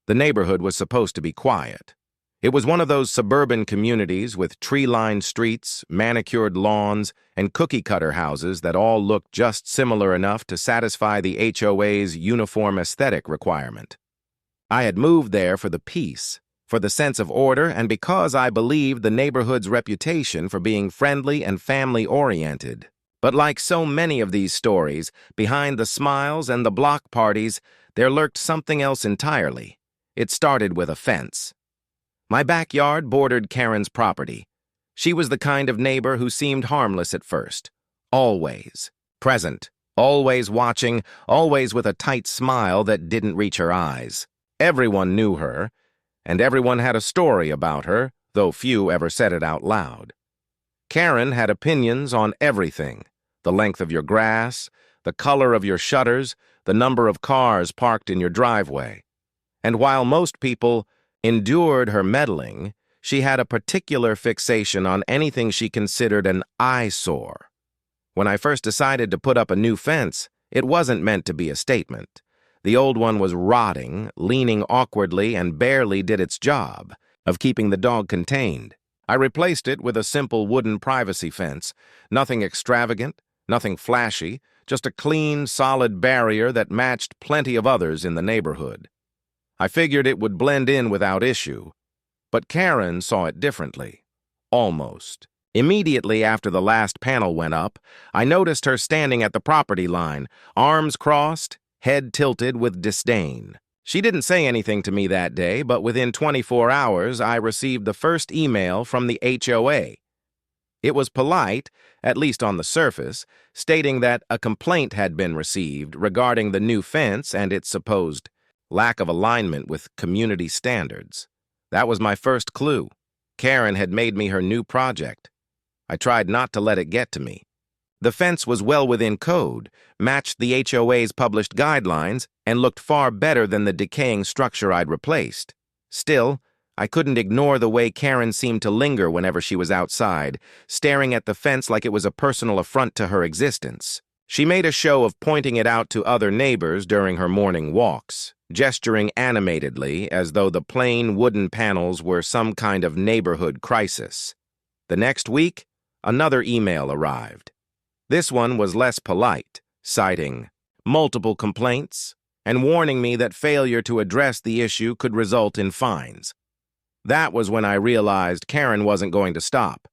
The neighborhood was supposed to be quiet. It was one of those suburban communities with tree-lined streets, manicured lawns, and cookie-cutter houses that all looked just similar enough to satisfy the HOA's uniform aesthetic requirement. I had moved there for the peace, for the sense of order, and because I believed the neighborhood's reputation for being friendly and family-oriented. But like so many of these stories, behind the smiles and the block parties, there lurked something else entirely. It started with a fence. My backyard bordered Karen's property. She was the kind of neighbor who seemed harmless at first. Always present, always watching, always with a tight smile that didn't reach her eyes. Everyone knew her, and everyone had a story about her, though few ever said it out loud. Karen had opinions on everything: the length of your grass, the color of your shutters, the number of cars parked in your driveway. And while most people endured her meddling, she had a particular fixation on anything she considered an eyesore. When I first decided to put up a new fence, it wasn't meant to be a statement. The old one was rotting, leaning awkwardly, and barely did its job of keeping the dog contained. I replaced it with a simple wooden privacy fence. Nothing extravagant, nothing flashy, just a clean, solid barrier that matched plenty of others in the neighborhood. I figured it would blend in without issue, but Karen saw it differently. Almost. Immediately after the last panel went up, I noticed her standing at the property line, arms crossed, head tilted with disdain. She didn't say anything to me that day, but within 24 hours I received the first email from the HOA. It was polite, at least on the surface, stating that a complaint had been received regarding the new fence and its supposed lack of alignment with community standards. That was my first clue. Karen had made me her new project. I tried not to let it get to me. The fence was well within code, matched the HOA's published guidelines, and looked far better than the decaying structure I'd replaced. Still, I couldn't ignore the way Karen seemed to linger whenever she was outside, staring at the fence like it was a personal affront to her existence. She made a show of pointing it out to other neighbors during her morning walks, gesturing animatedly as though the plain wooden panels were some kind of neighborhood crisis. The next week, another email arrived. This one was less polite, citing multiple complaints and warning me that failure to address the issue could result in fines. That was when I realized Karen wasn't going to stop.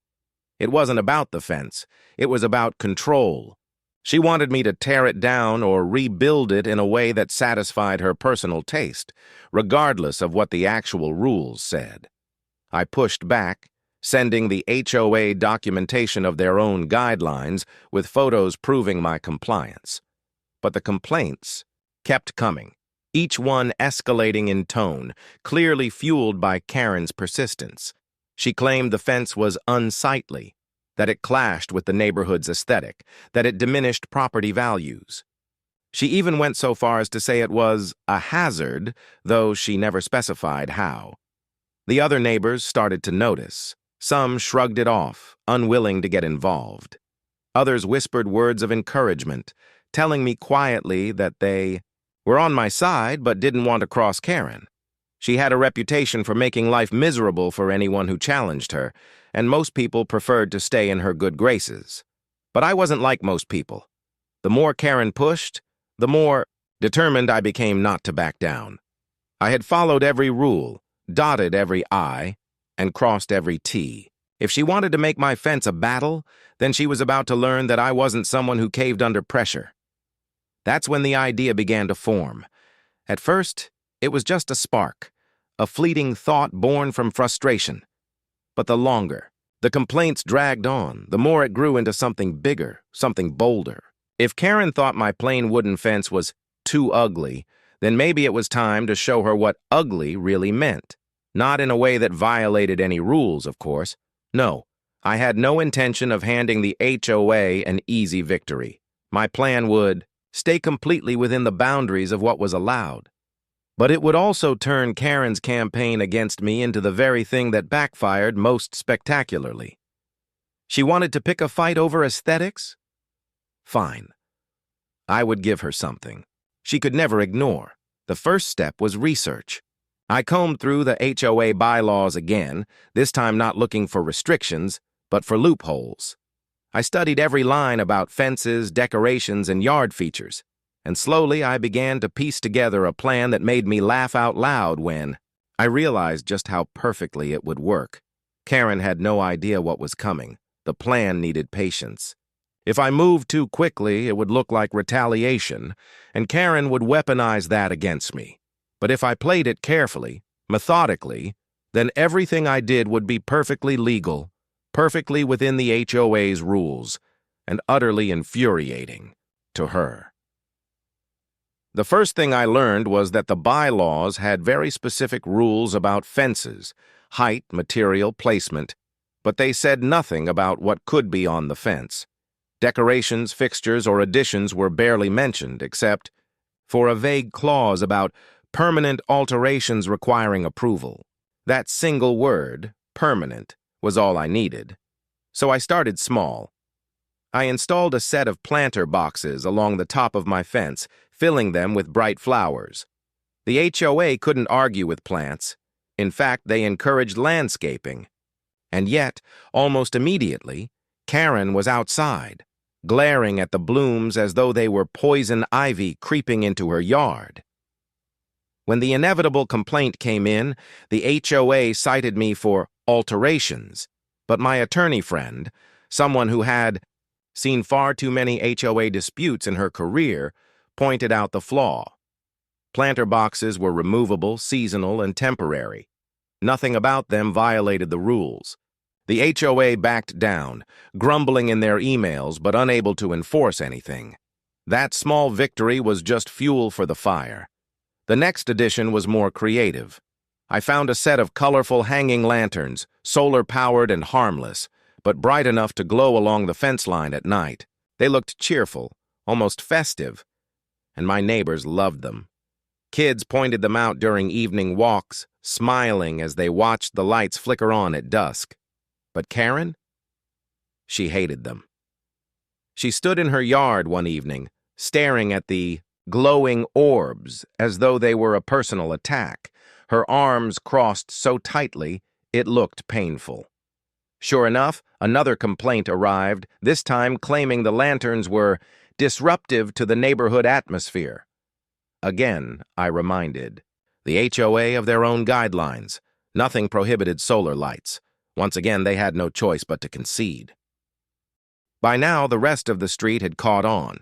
It wasn't about the fence. It was about control. She wanted me to tear it down or rebuild it in a way that satisfied her personal taste, regardless of what the actual rules said. I pushed back, sending the HOA documentation of their own guidelines with photos proving my compliance. But the complaints kept coming, each one escalating in tone, clearly fueled by Karen's persistence. She claimed the fence was unsightly, that it clashed with the neighborhood's aesthetic, that it diminished property values. She even went so far as to say it was a hazard, though she never specified how. The other neighbors started to notice. Some shrugged it off, unwilling to get involved. Others whispered words of encouragement, telling me quietly that they were on my side but didn't want to cross Karen. She had a reputation for making life miserable for anyone who challenged her, and most people preferred to stay in her good graces. But I wasn't like most people. The more Karen pushed, the more determined I became not to back down. I had followed every rule, dotted every I, and crossed every T. If she wanted to make my fence a battle, then she was about to learn that I wasn't someone who caved under pressure. That's when the idea began to form. At first, it was just a spark, a fleeting thought born from frustration. But the longer the complaints dragged on, the more it grew into something bigger, something bolder. If Karen thought my plain wooden fence was too ugly, then maybe it was time to show her what ugly really meant. Not in a way that violated any rules, of course. No, I had no intention of handing the HOA an easy victory. My plan would stay completely within the boundaries of what was allowed. But it would also turn Karen's campaign against me into the very thing that backfired most spectacularly. She wanted to pick a fight over aesthetics? Fine. I would give her something she could never ignore. The first step was research. I combed through the HOA bylaws again, this time not looking for restrictions, but for loopholes. I studied every line about fences, decorations, and yard features, and slowly I began to piece together a plan that made me laugh out loud when I realized just how perfectly it would work. Karen had no idea what was coming. The plan needed patience. If I moved too quickly, it would look like retaliation, and Karen would weaponize that against me. But if I played it carefully, methodically, then everything I did would be perfectly legal, perfectly within the HOA's rules, and utterly infuriating to her. The first thing I learned was that the bylaws had very specific rules about fences, height, material, placement, but they said nothing about what could be on the fence. Decorations, fixtures, or additions were barely mentioned, except for a vague clause about permanent alterations requiring approval. That single word, permanent, was all I needed. So I started small. I installed a set of planter boxes along the top of my fence, filling them with bright flowers. The HOA couldn't argue with plants. In fact, they encouraged landscaping. And yet, almost immediately, Karen was outside, glaring at the blooms as though they were poison ivy creeping into her yard. When the inevitable complaint came in, the HOA cited me for alterations, but my attorney friend, someone who had seen far too many HOA disputes in her career, pointed out the flaw. Planter boxes were removable, seasonal, and temporary. Nothing about them violated the rules. The HOA backed down, grumbling in their emails but unable to enforce anything. That small victory was just fuel for the fire. The next addition was more creative. I found a set of colorful hanging lanterns, solar-powered and harmless, but bright enough to glow along the fence line at night. They looked cheerful, almost festive, and my neighbors loved them. Kids pointed them out during evening walks, smiling as they watched the lights flicker on at dusk. But Karen? She hated them. She stood in her yard one evening, staring at the glowing orbs as though they were a personal attack, her arms crossed so tightly it looked painful. Sure enough, another complaint arrived, this time claiming the lanterns were disruptive to the neighborhood atmosphere. Again, I reminded the HOA of their own guidelines. Nothing prohibited solar lights. Once again, they had no choice but to concede. By now, the rest of the street had caught on.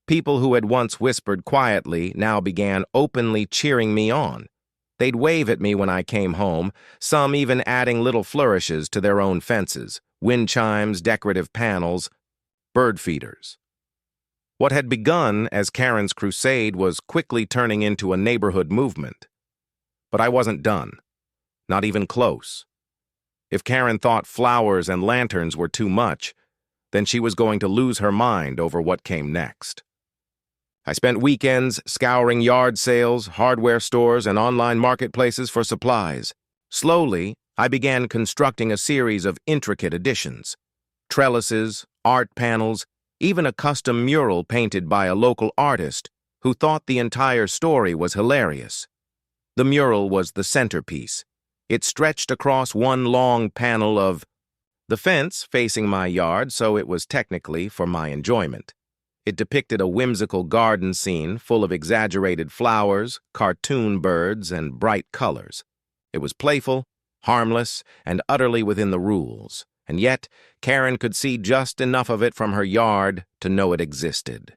People who had once whispered quietly now began openly cheering me on. They'd wave at me when I came home, some even adding little flourishes to their own fences, wind chimes, decorative panels, bird feeders. What had begun as Karen's crusade was quickly turning into a neighborhood movement. But I wasn't done. Not even close. If Karen thought flowers and lanterns were too much, then she was going to lose her mind over what came next. I spent weekends scouring yard sales, hardware stores, and online marketplaces for supplies. Slowly, I began constructing a series of intricate additions. Trellises, art panels, even a custom mural painted by a local artist who thought the entire story was hilarious. The mural was the centerpiece. It stretched across one long panel of the fence facing my yard, so it was technically for my enjoyment. It depicted a whimsical garden scene full of exaggerated flowers, cartoon birds, and bright colors. It was playful, harmless, and utterly within the rules, and yet Karen could see just enough of it from her yard to know it existed.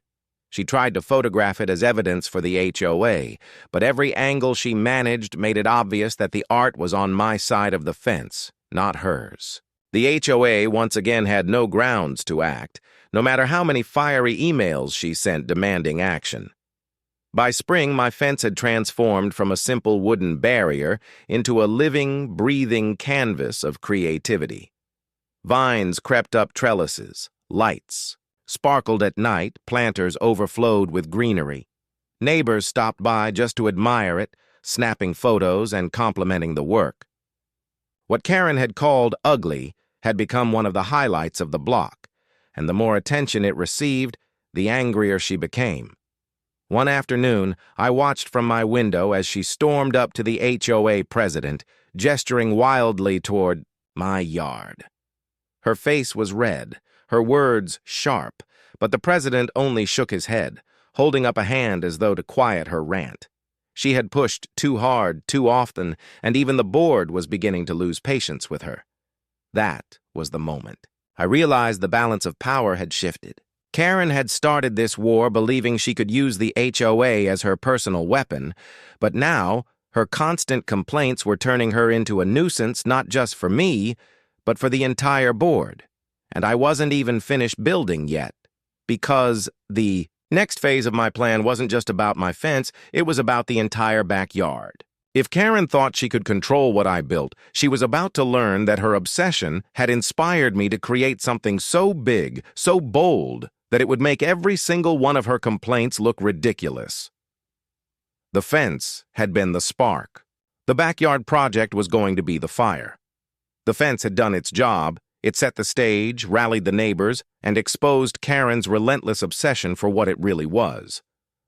She tried to photograph it as evidence for the HOA, but every angle she managed made it obvious that the art was on my side of the fence, not hers. The HOA once again had no grounds to act, no matter how many fiery emails she sent demanding action. By spring, my fence had transformed from a simple wooden barrier into a living, breathing canvas of creativity. Vines crept up trellises, lights sparkled at night, planters overflowed with greenery. Neighbors stopped by just to admire it, snapping photos and complimenting the work. What Karen had called ugly had become one of the highlights of the block, and the more attention it received, the angrier she became. One afternoon, I watched from my window as she stormed up to the HOA president, gesturing wildly toward my yard. Her face was red, her words sharp, but the president only shook his head, holding up a hand as though to quiet her rant. She had pushed too hard, too often, and even the board was beginning to lose patience with her. That was the moment. I realized the balance of power had shifted. Karen had started this war believing she could use the HOA as her personal weapon, but now her constant complaints were turning her into a nuisance not just for me, but for the entire board. And I wasn't even finished building yet, because the next phase of my plan wasn't just about my fence, it was about the entire backyard. If Karen thought she could control what I built, she was about to learn that her obsession had inspired me to create something so big, so bold, that it would make every single one of her complaints look ridiculous. The fence had been the spark. The backyard project was going to be the fire. The fence had done its job. It set the stage, rallied the neighbors, and exposed Karen's relentless obsession for what it really was.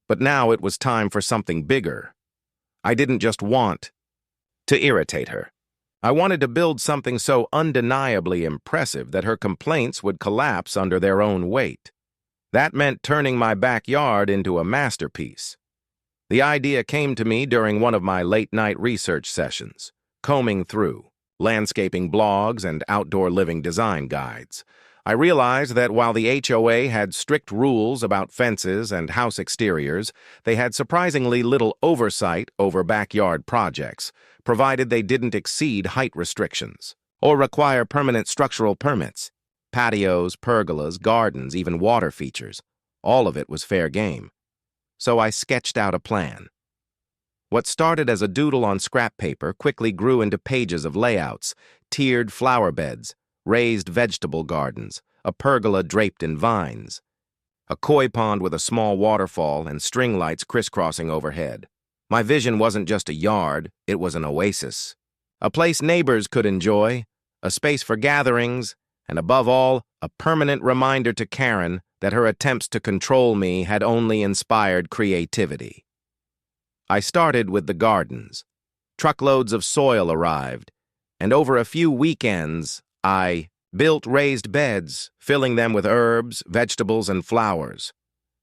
But now it was time for something bigger. I didn't just want to irritate her. I wanted to build something so undeniably impressive that her complaints would collapse under their own weight. That meant turning my backyard into a masterpiece. The idea came to me during one of my late-night research sessions, combing through landscaping blogs and outdoor living design guides. I realized that while the HOA had strict rules about fences and house exteriors, they had surprisingly little oversight over backyard projects, provided they didn't exceed height restrictions or require permanent structural permits. Patios, pergolas, gardens, even water features. All of it was fair game. So I sketched out a plan. What started as a doodle on scrap paper quickly grew into pages of layouts, tiered flower beds, raised vegetable gardens, a pergola draped in vines, a koi pond with a small waterfall and string lights crisscrossing overhead. My vision wasn't just a yard, it was an oasis. A place neighbors could enjoy, a space for gatherings, and above all, a permanent reminder to Karen that her attempts to control me had only inspired creativity. I started with the gardens. Truckloads of soil arrived, and over a few weekends, I built raised beds, filling them with herbs, vegetables, and flowers.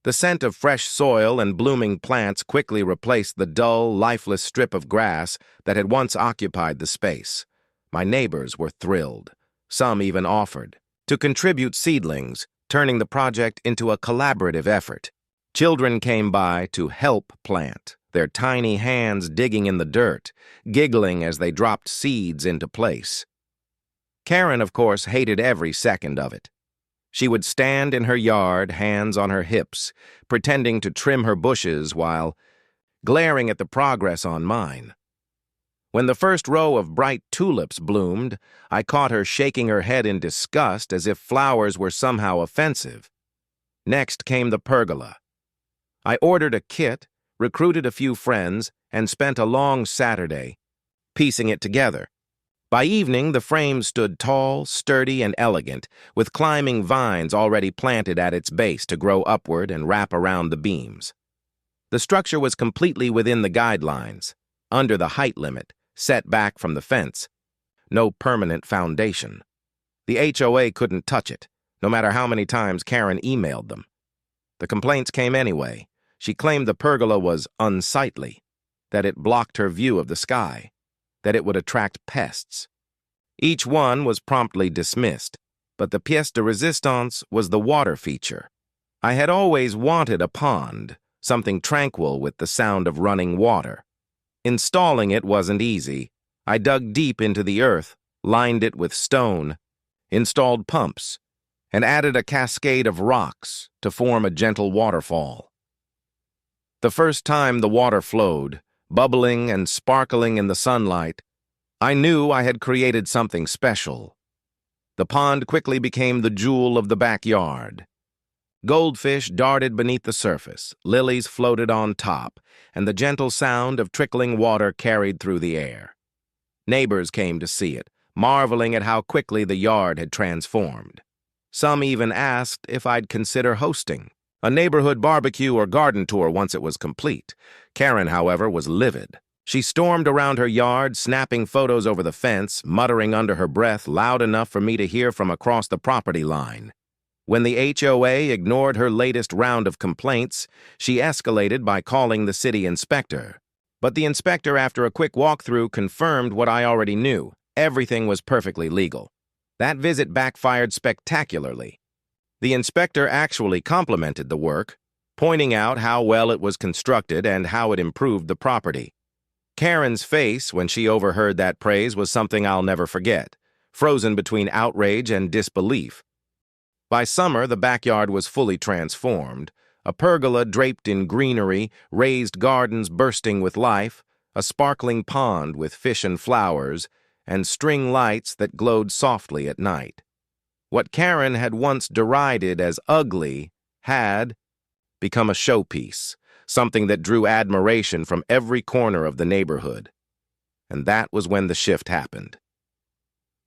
The scent of fresh soil and blooming plants quickly replaced the dull, lifeless strip of grass that had once occupied the space. My neighbors were thrilled. Some even offered to contribute seedlings, turning the project into a collaborative effort. Children came by to help plant, their tiny hands digging in the dirt, giggling as they dropped seeds into place. Karen, of course, hated every second of it. She would stand in her yard, hands on her hips, pretending to trim her bushes while glaring at the progress on mine. When the first row of bright tulips bloomed, I caught her shaking her head in disgust as if flowers were somehow offensive. Next came the pergola. I ordered a kit, recruited a few friends, and spent a long Saturday piecing it together. By evening, the frame stood tall, sturdy, and elegant, with climbing vines already planted at its base to grow upward and wrap around the beams. The structure was completely within the guidelines, under the height limit, set back from the fence. No permanent foundation. The HOA couldn't touch it, no matter how many times Karen emailed them. The complaints came anyway. She claimed the pergola was unsightly, that it blocked her view of the sky, that it would attract pests. Each one was promptly dismissed, but the pièce de résistance was the water feature. I had always wanted a pond, something tranquil with the sound of running water. Installing it wasn't easy. I dug deep into the earth, lined it with stone, installed pumps, and added a cascade of rocks to form a gentle waterfall. The first time the water flowed, bubbling and sparkling in the sunlight, I knew I had created something special. The pond quickly became the jewel of the backyard. Goldfish darted beneath the surface, lilies floated on top, and the gentle sound of trickling water carried through the air. Neighbors came to see it, marveling at how quickly the yard had transformed. Some even asked if I'd consider hosting. A neighborhood barbecue or garden tour once it was complete. Karen, however, was livid. She stormed around her yard, snapping photos over the fence, muttering under her breath loud enough for me to hear from across the property line. When the HOA ignored her latest round of complaints, she escalated by calling the city inspector. But the inspector, after a quick walkthrough, confirmed what I already knew. Everything was perfectly legal. That visit backfired spectacularly. The inspector actually complimented the work, pointing out how well it was constructed and how it improved the property. Karen's face when she overheard that praise was something I'll never forget, frozen between outrage and disbelief. By summer, the backyard was fully transformed. A pergola draped in greenery, raised gardens bursting with life, a sparkling pond with fish and flowers, and string lights that glowed softly at night. What Karen had once derided as ugly had become a showpiece, something that drew admiration from every corner of the neighborhood. And that was when the shift happened.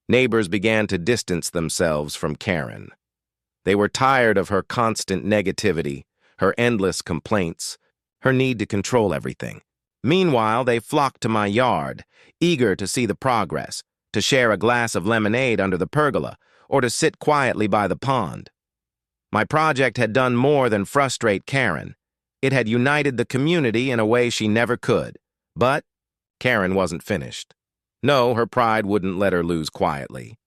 Neighbors began to distance themselves from Karen. They were tired of her constant negativity, her endless complaints, her need to control everything. Meanwhile, they flocked to my yard, eager to see the progress, to share a glass of lemonade under the pergola, or to sit quietly by the pond. My project had done more than frustrate Karen. It had united the community in a way she never could. But Karen wasn't finished. No, her pride wouldn't let her lose quietly.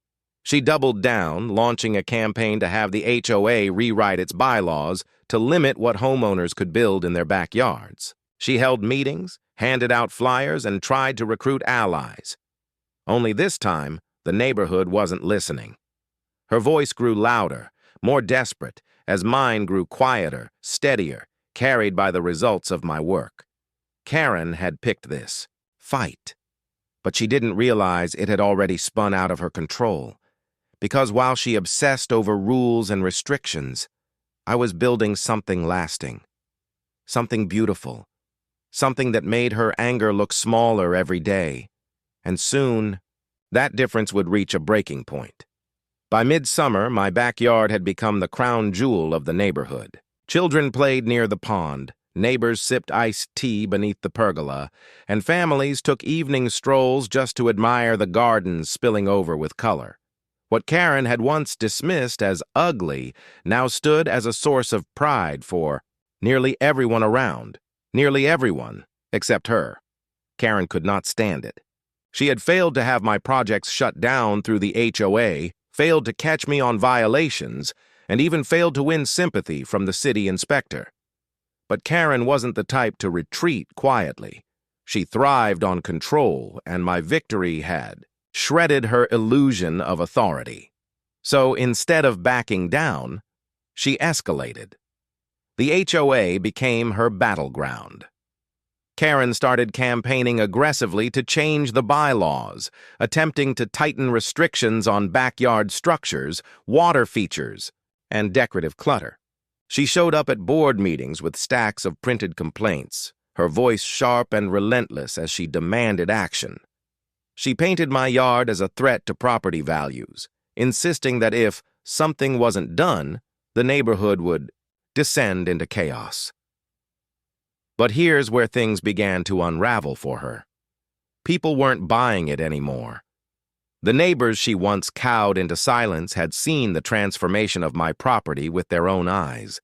She doubled down, launching a campaign to have the HOA rewrite its bylaws to limit what homeowners could build in their backyards. She held meetings, handed out flyers, and tried to recruit allies. Only this time, the neighborhood wasn't listening. Her voice grew louder, more desperate, as mine grew quieter, steadier, carried by the results of my work. Karen had picked this fight, but she didn't realize it had already spun out of her control. Because while she obsessed over rules and restrictions, I was building something lasting, something beautiful, something that made her anger look smaller every day. And soon, that difference would reach a breaking point. By midsummer, my backyard had become the crown jewel of the neighborhood. Children played near the pond, neighbors sipped iced tea beneath the pergola, and families took evening strolls just to admire the gardens spilling over with color. What Karen had once dismissed as ugly now stood as a source of pride for nearly everyone around, nearly everyone except her. Karen could not stand it. She had failed to have my projects shut down through the HOA, failed to catch me on violations, and even failed to win sympathy from the city inspector. But Karen wasn't the type to retreat quietly. She thrived on control, and my victory had shredded her illusion of authority. So instead of backing down, she escalated. The HOA became her battleground. Karen started campaigning aggressively to change the bylaws, attempting to tighten restrictions on backyard structures, water features, and decorative clutter. She showed up at board meetings with stacks of printed complaints, her voice sharp and relentless as she demanded action. She painted my yard as a threat to property values, insisting that if something wasn't done, the neighborhood would descend into chaos. But here's where things began to unravel for her. People weren't buying it anymore. The neighbors she once cowed into silence had seen the transformation of my property with their own eyes.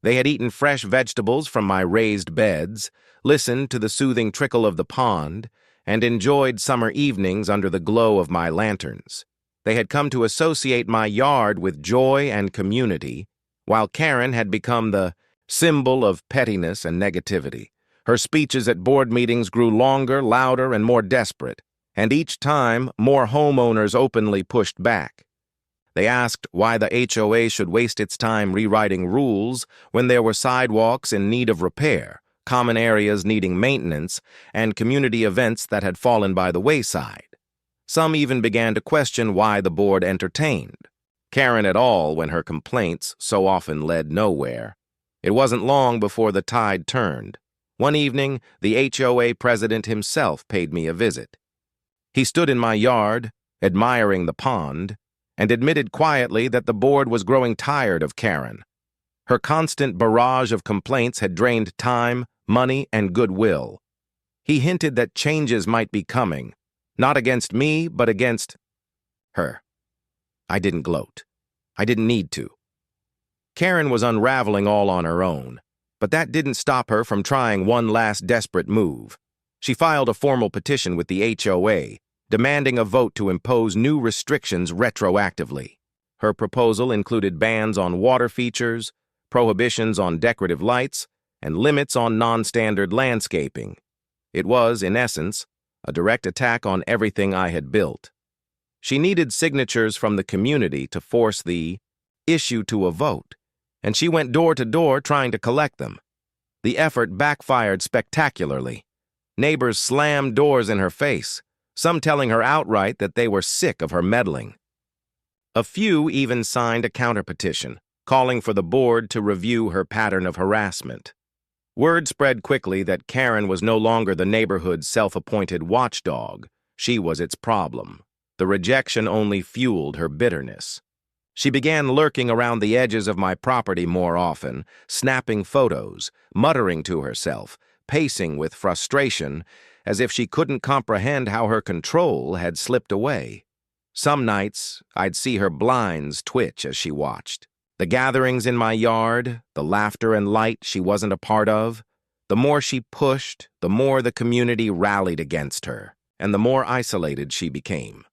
They had eaten fresh vegetables from my raised beds, listened to the soothing trickle of the pond, and enjoyed summer evenings under the glow of my lanterns. They had come to associate my yard with joy and community, while Karen had become the symbol of pettiness and negativity. Her speeches at board meetings grew longer, louder, and more desperate, and each time more homeowners openly pushed back. They asked why the HOA should waste its time rewriting rules when there were sidewalks in need of repair, common areas needing maintenance, and community events that had fallen by the wayside. Some even began to question why the board entertained Karen at all when her complaints so often led nowhere. It wasn't long before the tide turned. One evening, the HOA president himself paid me a visit. He stood in my yard, admiring the pond, and admitted quietly that the board was growing tired of Karen. Her constant barrage of complaints had drained time, money, and goodwill. He hinted that changes might be coming, not against me, but against her. I didn't gloat. I didn't need to. Karen was unraveling all on her own, but that didn't stop her from trying one last desperate move. She filed a formal petition with the HOA, demanding a vote to impose new restrictions retroactively. Her proposal included bans on water features, prohibitions on decorative lights, and limits on non-standard landscaping. It was, in essence, a direct attack on everything I had built. She needed signatures from the community to force the issue to a vote, and she went door to door trying to collect them. The effort backfired spectacularly. Neighbors slammed doors in her face, some telling her outright that they were sick of her meddling. A few even signed a counterpetition, calling for the board to review her pattern of harassment. Word spread quickly that Karen was no longer the neighborhood's self-appointed watchdog. She was its problem. The rejection only fueled her bitterness. She began lurking around the edges of my property more often, snapping photos, muttering to herself, pacing with frustration, as if she couldn't comprehend how her control had slipped away. Some nights, I'd see her blinds twitch as she watched. The gatherings in my yard, the laughter and light she wasn't a part of, the more she pushed, the more the community rallied against her, and the more isolated she became.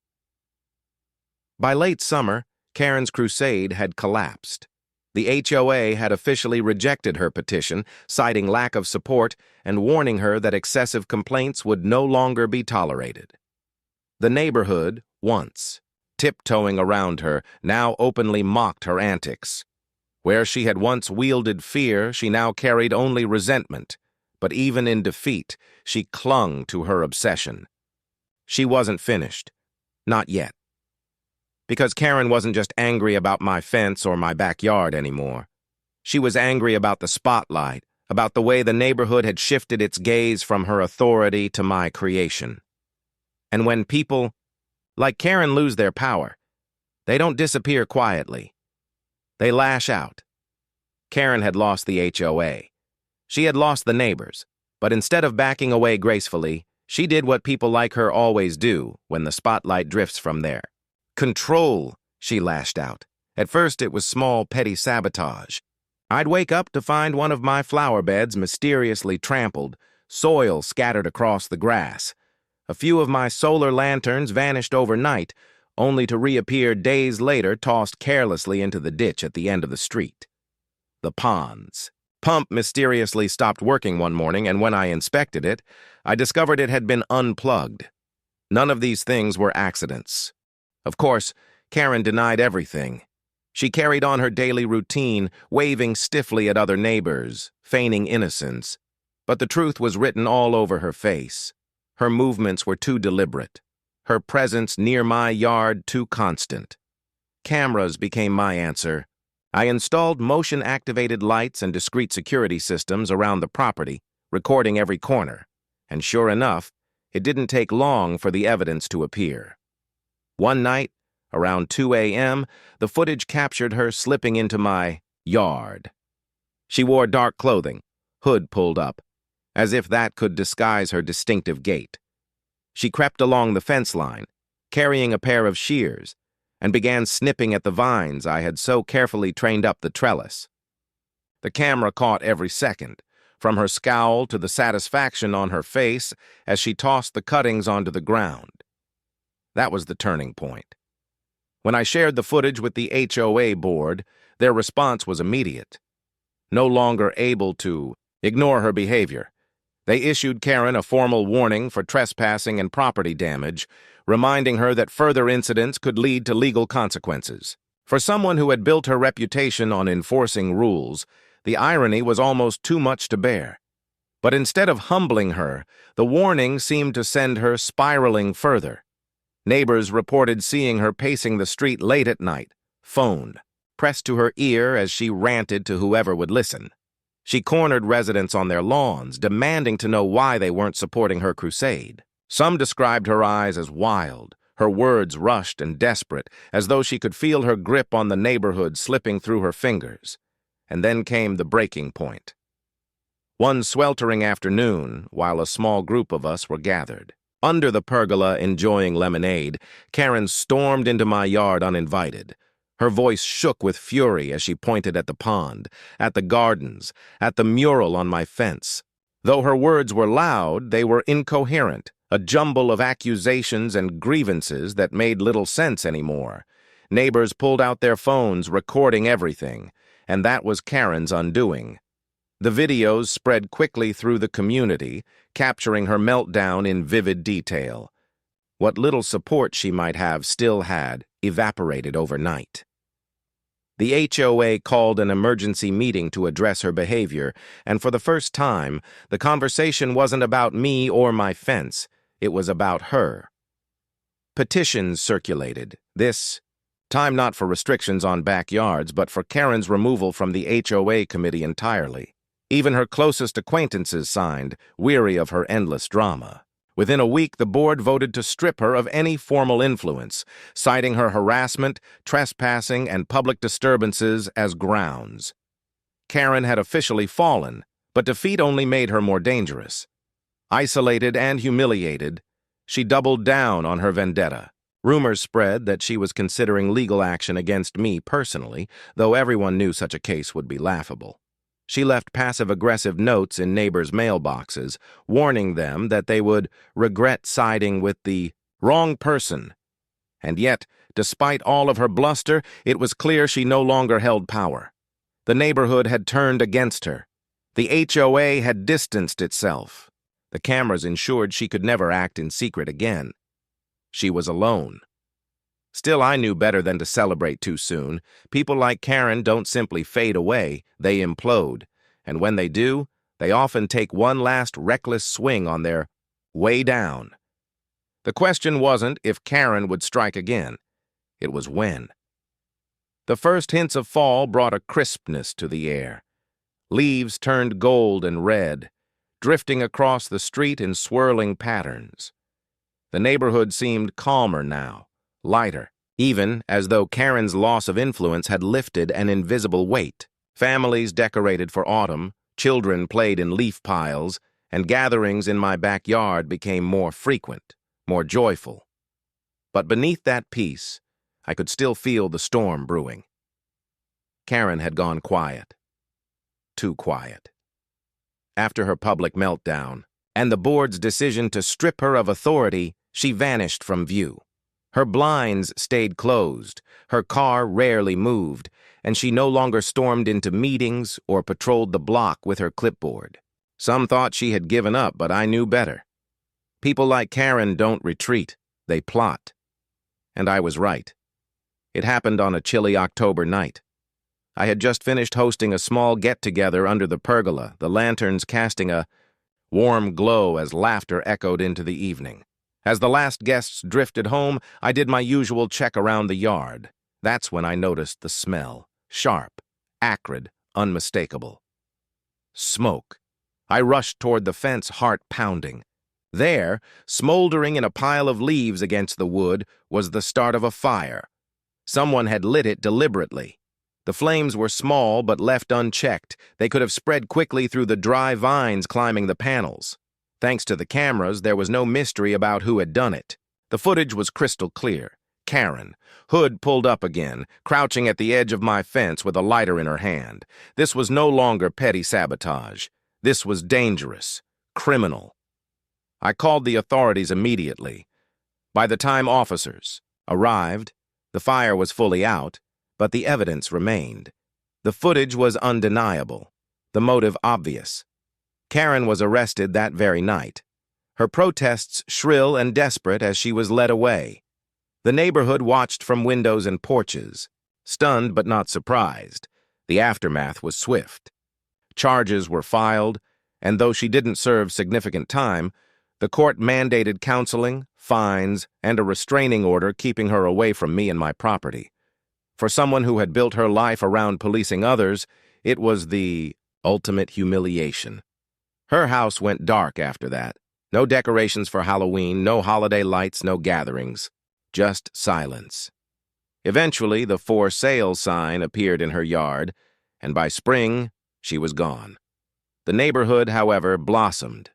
By late summer, Karen's crusade had collapsed. The HOA had officially rejected her petition, citing lack of support and warning her that excessive complaints would no longer be tolerated. The neighborhood, once tiptoeing around her, now openly mocked her antics. Where she had once wielded fear, she now carried only resentment, but even in defeat, she clung to her obsession. She wasn't finished. Not yet. Because Karen wasn't just angry about my fence or my backyard anymore. She was angry about the spotlight, about the way the neighborhood had shifted its gaze from her authority to my creation. And when people like Karen lose their power, they don't disappear quietly. They lash out. Karen had lost the HOA. She had lost the neighbors, but instead of backing away gracefully, she did what people like her always do when the spotlight drifts from there. Control, she lashed out. At first it was small, petty sabotage. I'd wake up to find one of my flower beds mysteriously trampled, soil scattered across the grass. A few of my solar lanterns vanished overnight, only to reappear days later tossed carelessly into the ditch at the end of the street. The pond's pump mysteriously stopped working one morning, and when I inspected it, I discovered it had been unplugged. None of these things were accidents. Of course, Karen denied everything. She carried on her daily routine, waving stiffly at other neighbors, feigning innocence. But the truth was written all over her face. Her movements were too deliberate. Her presence near my yard too constant. Cameras became my answer. I installed motion-activated lights and discrete security systems around the property, recording every corner. And sure enough, it didn't take long for the evidence to appear. One night, around 2 a.m., the footage captured her slipping into my yard. She wore dark clothing, hood pulled up, as if that could disguise her distinctive gait. She crept along the fence line, carrying a pair of shears, and began snipping at the vines I had so carefully trained up the trellis. The camera caught every second, from her scowl to the satisfaction on her face as she tossed the cuttings onto the ground. That was the turning point. When I shared the footage with the HOA board, their response was immediate. No longer able to ignore her behavior, they issued Karen a formal warning for trespassing and property damage, reminding her that further incidents could lead to legal consequences. For someone who had built her reputation on enforcing rules, the irony was almost too much to bear. But instead of humbling her, the warning seemed to send her spiraling further. Neighbors reported seeing her pacing the street late at night, phone pressed to her ear as she ranted to whoever would listen. She cornered residents on their lawns, demanding to know why they weren't supporting her crusade. Some described her eyes as wild, her words rushed and desperate, as though she could feel her grip on the neighborhood slipping through her fingers. And then came the breaking point. One sweltering afternoon, while a small group of us were gathered under the pergola enjoying lemonade, Karen stormed into my yard uninvited. Her voice shook with fury as she pointed at the pond, at the gardens, at the mural on my fence. Though her words were loud, they were incoherent, a jumble of accusations and grievances that made little sense anymore. Neighbors pulled out their phones, recording everything, and that was Karen's undoing. The videos spread quickly through the community, capturing her meltdown in vivid detail. What little support she might have still had evaporated overnight. The HOA called an emergency meeting to address her behavior, and for the first time, the conversation wasn't about me or my fence. It was about her. Petitions circulated. This time not for restrictions on backyards, but for Karen's removal from the HOA committee entirely. Even her closest acquaintances signed, weary of her endless drama. Within a week, the board voted to strip her of any formal influence, citing her harassment, trespassing, and public disturbances as grounds. Karen had officially fallen, but defeat only made her more dangerous. Isolated and humiliated, she doubled down on her vendetta. Rumors spread that she was considering legal action against me personally, though everyone knew such a case would be laughable. She left passive-aggressive notes in neighbors' mailboxes, warning them that they would regret siding with the wrong person. And yet, despite all of her bluster, it was clear she no longer held power. The neighborhood had turned against her. The HOA had distanced itself. The cameras ensured she could never act in secret again. She was alone. Still, I knew better than to celebrate too soon. People like Karen don't simply fade away, they implode. And when they do, they often take one last reckless swing on their way down. The question wasn't if Karen would strike again. It was when. The first hints of fall brought a crispness to the air. Leaves turned gold and red, drifting across the street in swirling patterns. The neighborhood seemed calmer now. Lighter, even as though Karen's loss of influence had lifted an invisible weight. Families decorated for autumn, children played in leaf piles, and gatherings in my backyard became more frequent, more joyful. But beneath that peace, I could still feel the storm brewing. Karen had gone quiet. Too quiet. After her public meltdown, and the board's decision to strip her of authority, she vanished from view. Her blinds stayed closed, her car rarely moved, and she no longer stormed into meetings or patrolled the block with her clipboard. Some thought she had given up, but I knew better. People like Karen don't retreat, they plot. And I was right. It happened on a chilly October night. I had just finished hosting a small get-together under the pergola, the lanterns casting a warm glow as laughter echoed into the evening. As the last guests drifted home, I did my usual check around the yard. That's when I noticed the smell. Sharp, acrid, unmistakable. Smoke. I rushed toward the fence, heart pounding. There, smoldering in a pile of leaves against the wood, was the start of a fire. Someone had lit it deliberately. The flames were small but left unchecked. They could have spread quickly through the dry vines climbing the panels. Thanks to the cameras, there was no mystery about who had done it. The footage was crystal clear. Karen, hood pulled up again, crouching at the edge of my fence with a lighter in her hand. This was no longer petty sabotage. This was dangerous, criminal. I called the authorities immediately. By the time officers arrived, the fire was fully out, but the evidence remained. The footage was undeniable, the motive obvious. Karen was arrested that very night, her protests shrill and desperate as she was led away. The neighborhood watched from windows and porches, stunned but not surprised. The aftermath was swift. Charges were filed, and though she didn't serve significant time, the court mandated counseling, fines, and a restraining order keeping her away from me and my property. For someone who had built her life around policing others, it was the ultimate humiliation. Her house went dark after that. No decorations for Halloween, no holiday lights, no gatherings. Just silence. Eventually, the for sale sign appeared in her yard, and by spring, she was gone. The neighborhood, however, blossomed.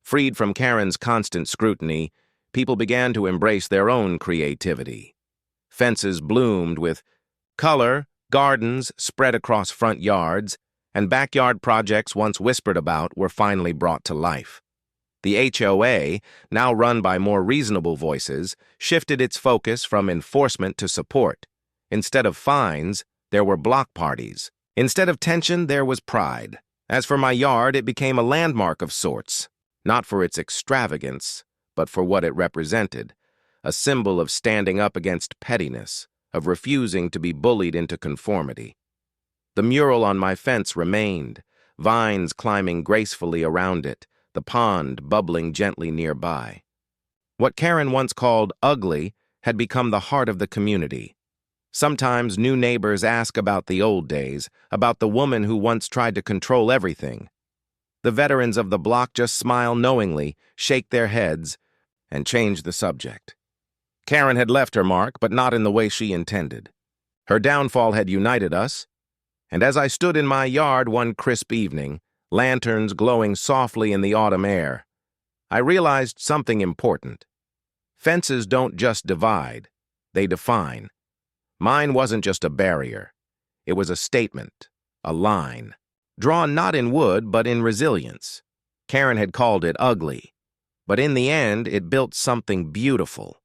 Freed from Karen's constant scrutiny, people began to embrace their own creativity. Fences bloomed with color, gardens spread across front yards, and backyard projects once whispered about were finally brought to life. The HOA, now run by more reasonable voices, shifted its focus from enforcement to support. Instead of fines, there were block parties. Instead of tension, there was pride. As for my yard, it became a landmark of sorts, not for its extravagance, but for what it represented, a symbol of standing up against pettiness, of refusing to be bullied into conformity. The mural on my fence remained, vines climbing gracefully around it, the pond bubbling gently nearby. What Karen once called ugly had become the heart of the community. Sometimes new neighbors ask about the old days, about the woman who once tried to control everything. The veterans of the block just smile knowingly, shake their heads, and change the subject. Karen had left her mark, but not in the way she intended. Her downfall had united us, and as I stood in my yard one crisp evening, lanterns glowing softly in the autumn air, I realized something important. Fences don't just divide, they define. Mine wasn't just a barrier. It was a statement, a line, drawn not in wood but in resilience. Karen had called it ugly, but in the end it built something beautiful.